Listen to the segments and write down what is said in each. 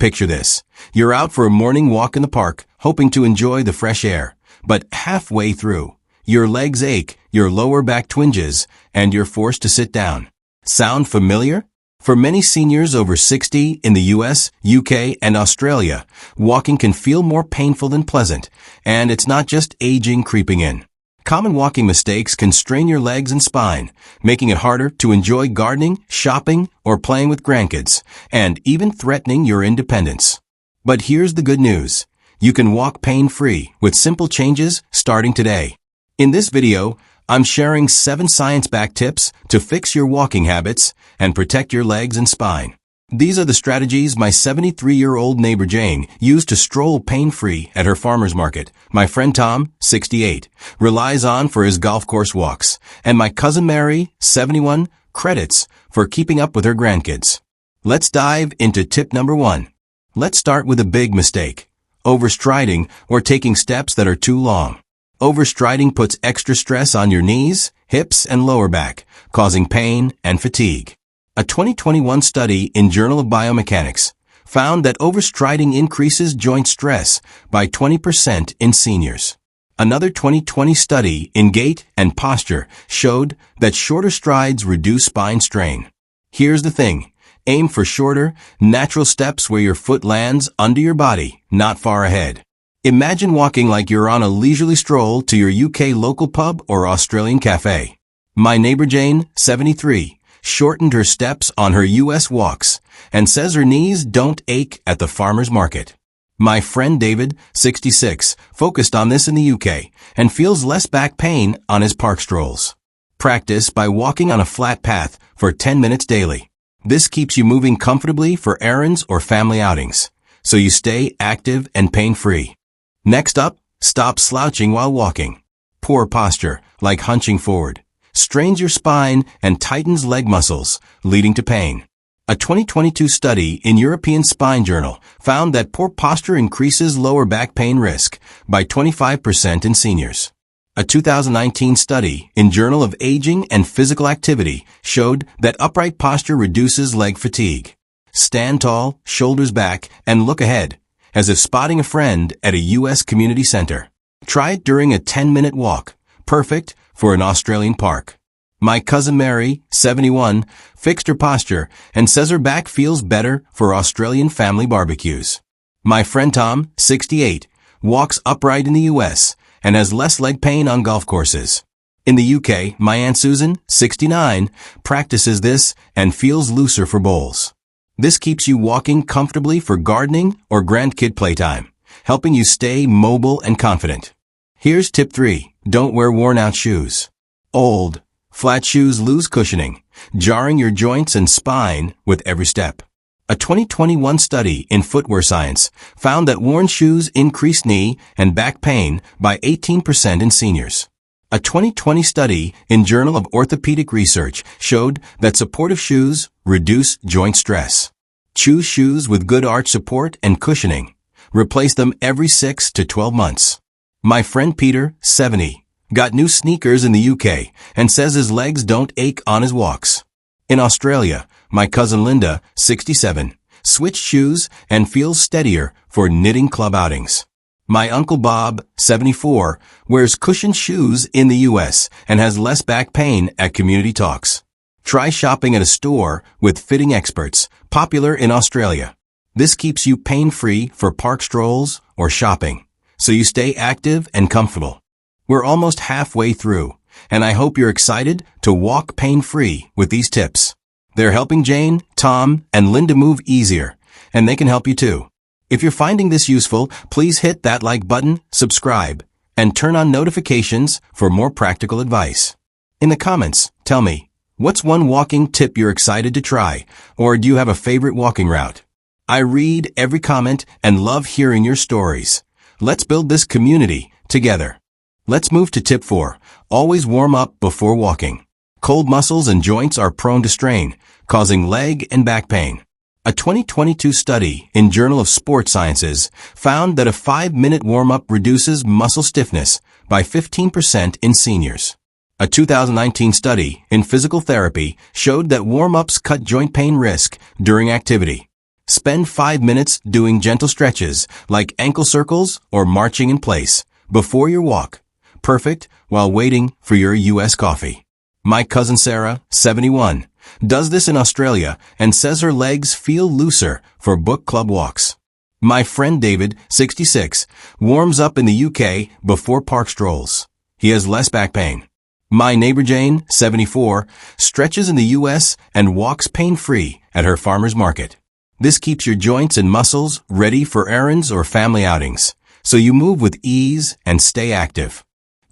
Picture this. You're out for a morning walk in the park, hoping to enjoy the fresh air. But halfway through, your legs ache, your lower back twinges, and you're forced to sit down. Sound familiar? For many seniors over 60 in the US, UK, and Australia, walking can feel more painful than pleasant, and it's not just aging creeping in. Common walking mistakes can strain your legs and spine, making it harder to enjoy gardening, shopping, or playing with grandkids, and even threatening your independence. But here's the good news. You can walk pain-free with simple changes starting today. In this video, I'm sharing 7 science-backed tips to fix your walking habits and protect your legs and spine. These are the strategies my 73-year-old neighbor Jane used to stroll pain-free at her farmer's market. My friend Tom, 68, relies on for his golf course walks. And my cousin Mary, 71, credits for keeping up with her grandkids. Let's dive into tip number 1. Let's start with a big mistake: overstriding or taking steps that are too long. Overstriding puts extra stress on your knees, hips, and lower back, causing pain and fatigue. A 2021 study in Journal of Biomechanics found that overstriding increases joint stress by 20% in seniors. Another 2020 study in Gait and Posture showed that shorter strides reduce spine strain. Here's the thing. Aim for shorter, natural steps where your foot lands under your body, not far ahead. Imagine walking like you're on a leisurely stroll to your UK local pub or Australian cafe. My neighbor Jane, 73, shortened her steps on her US walks and says her knees don't ache at the farmer's market. My friend David, 66, focused on this in the UK and feels less back pain on his park strolls. Practice by walking on a flat path for 10 minutes daily. This keeps you moving comfortably for errands or family outings, so you stay active and pain-free. Next up, stop slouching while walking. Poor posture, like hunching forward, strains your spine and tightens leg muscles, leading to pain. A 2022 study in European Spine Journal found that poor posture increases lower back pain risk by 25% in seniors. A 2019 study in Journal of Aging and Physical Activity showed that upright posture reduces leg fatigue. Stand tall, shoulders back, and look ahead, as if spotting a friend at a U.S. community center. Try it during a 10-minute walk, perfect for an Australian park. My cousin Mary, 71, fixed her posture and says her back feels better for Australian family barbecues. My friend Tom, 68, walks upright in the U.S. and has less leg pain on golf courses. In the UK, my Aunt Susan, 69, practices this and feels looser for bowls. This keeps you walking comfortably for gardening or grandkid playtime, helping you stay mobile and confident. Here's tip 3. Don't wear worn-out shoes. Old, flat shoes lose cushioning, jarring your joints and spine with every step. A 2021 study in Footwear Science found that worn shoes increase knee and back pain by 18% in seniors. A 2020 study in Journal of Orthopedic Research showed that supportive shoes reduce joint stress. Choose shoes with good arch support and cushioning. Replace them every 6 to 12 months. My friend Peter, 70, got new sneakers in the UK and says his legs don't ache on his walks. In Australia, my cousin Linda, 67, switched shoes and feels steadier for knitting club outings. My Uncle Bob, 74, wears cushioned shoes in the U.S. and has less back pain at community talks. Try shopping at a store with fitting experts, popular in Australia. This keeps you pain-free for park strolls or shopping, so you stay active and comfortable. We're almost halfway through, and I hope you're excited to walk pain-free with these tips. They're helping Jane, Tom, and Linda move easier, and they can help you too. If you're finding this useful, please hit that like button, subscribe, and turn on notifications for more practical advice. In the comments, tell me, what's one walking tip you're excited to try, or do you have a favorite walking route? I read every comment and love hearing your stories. Let's build this community together. Let's move to tip 4. Always warm up before walking. Cold muscles and joints are prone to strain, causing leg and back pain. A 2022 study in Journal of Sports Sciences found that a 5-minute warm-up reduces muscle stiffness by 15% in seniors. A 2019 study in Physical Therapy showed that warm-ups cut joint pain risk during activity. Spend 5 minutes doing gentle stretches like ankle circles or marching in place before your walk. Perfect while waiting for your U.S. coffee. My cousin Sarah, 71, does this in Australia and says her legs feel looser for book club walks. My friend David, 66, warms up in the UK before park strolls. He has less back pain. My neighbor Jane, 74, stretches in the U.S. and walks pain-free at her farmer's market. This keeps your joints and muscles ready for errands or family outings, so you move with ease and stay active.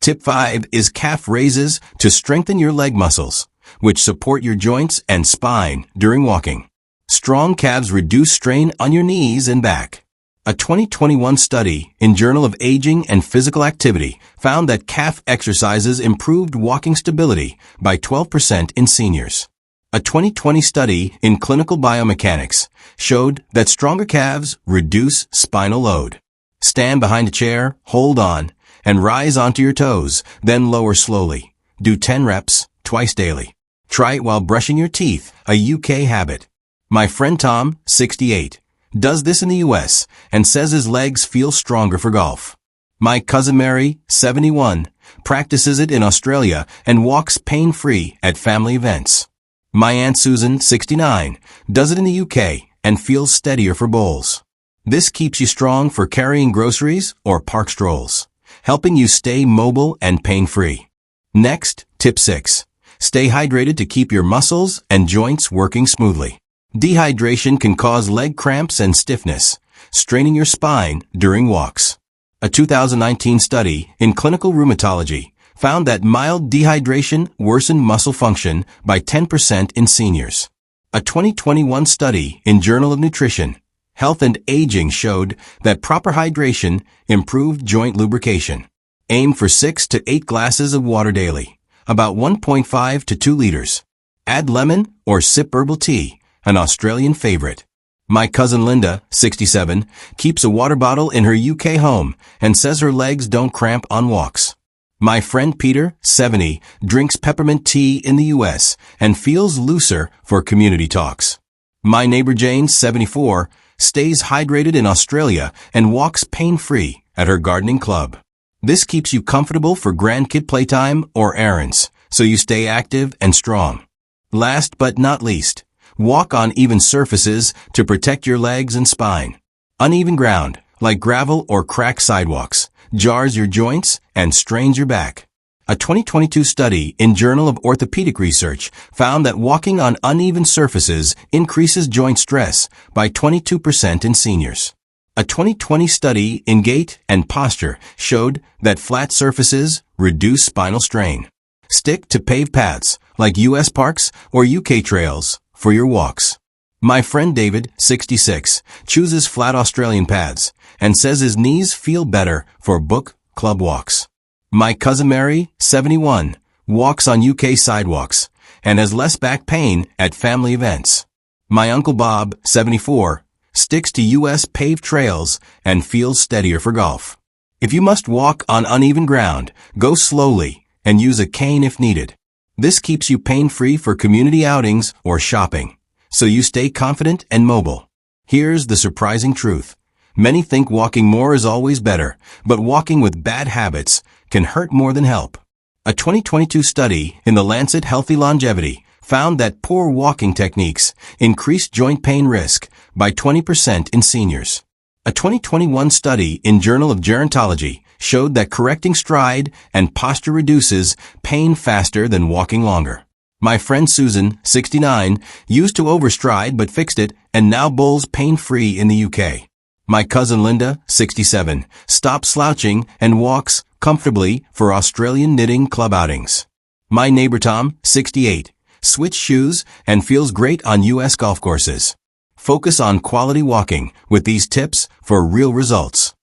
Tip 5 is calf raises to strengthen your leg muscles, which support your joints and spine during walking. Strong calves reduce strain on your knees and back. A 2021 study in Journal of Aging and Physical Activity found that calf exercises improved walking stability by 12% in seniors. A 2020 study in Clinical Biomechanics showed that stronger calves reduce spinal load. Stand behind a chair, hold on, and rise onto your toes, then lower slowly. Do 10 reps, twice daily. Try it while brushing your teeth, a UK habit. My friend Tom, 68, does this in the US and says his legs feel stronger for golf. My cousin Mary, 71, practices it in Australia and walks pain-free at family events. My Aunt Susan, 69, does it in the UK and feels steadier for bowls. This keeps you strong for carrying groceries or park strolls, helping you stay mobile and pain-free. Next, tip 6. Stay hydrated to keep your muscles and joints working smoothly. Dehydration can cause leg cramps and stiffness, straining your spine during walks. A 2019 study in Clinical Rheumatology found that mild dehydration worsened muscle function by 10% in seniors. A 2021 study in Journal of Nutrition, Health and Aging showed that proper hydration improved joint lubrication. Aim for 6 to 8 glasses of water daily, about 1.5 to 2 liters. Add lemon or sip herbal tea, an Australian favorite. My cousin Linda, 67, keeps a water bottle in her UK home and says her legs don't cramp on walks. My friend Peter, 70, drinks peppermint tea in the US and feels looser for community talks. My neighbor Jane, 74, stays hydrated in Australia and walks pain-free at her gardening club. This keeps you comfortable for grandkid playtime or errands, so you stay active and strong. Last but not least, walk on even surfaces to protect your legs and spine. Uneven ground, like gravel or cracked sidewalks, jars your joints and strains your back. A 2022 study in Journal of Orthopedic Research found that walking on uneven surfaces increases joint stress by 22% in seniors. A 2020 study in Gait and Posture showed that flat surfaces reduce spinal strain. Stick to paved paths like U.S. parks or UK trails for your walks. My friend David, 66, chooses flat Australian paths and says his knees feel better for book club walks. My cousin Mary, 71, walks on UK sidewalks and has less back pain at family events. My Uncle Bob, 74, sticks to U.S. paved trails and feels steadier for golf. If you must walk on uneven ground, go slowly and use a cane if needed. This keeps you pain-free for community outings or shopping, so you stay confident and mobile. Here's the surprising truth. Many think walking more is always better, but walking with bad habits can hurt more than help. A 2022 study in the Lancet Healthy Longevity found that poor walking techniques increased joint pain risk by 20% in seniors. A 2021 study in Journal of Gerontology showed that correcting stride and posture reduces pain faster than walking longer. My friend Susan, 69, used to overstride but fixed it and now bowls pain-free in the UK. My cousin Linda, 67, stops slouching and walks comfortably for Australian knitting club outings. My neighbor Tom, 68, switched shoes and feels great on US golf courses. Focus on quality walking with these tips for real results.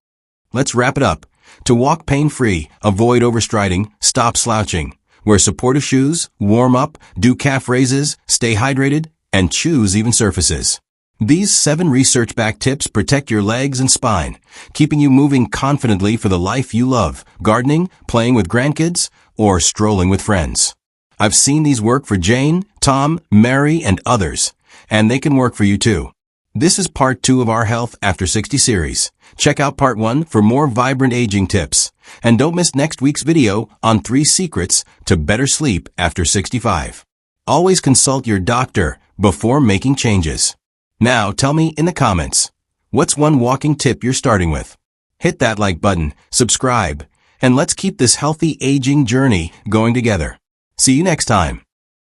Let's wrap it up. To walk pain-free, avoid overstriding, stop slouching, wear supportive shoes, warm up, do calf raises, stay hydrated, and choose even surfaces. These 7 research-backed tips protect your legs and spine, keeping you moving confidently for the life you love, gardening, playing with grandkids, or strolling with friends. I've seen these work for Jane, Tom, Mary, and others, and they can work for you too. This is part 2 of our Health After 60 series. Check out part 1 for more vibrant aging tips. And don't miss next week's video on 3 secrets to better sleep after 65. Always consult your doctor before making changes. Now tell me in the comments, what's one walking tip you're starting with? Hit that like button, subscribe, and let's keep this healthy aging journey going together. See you next time.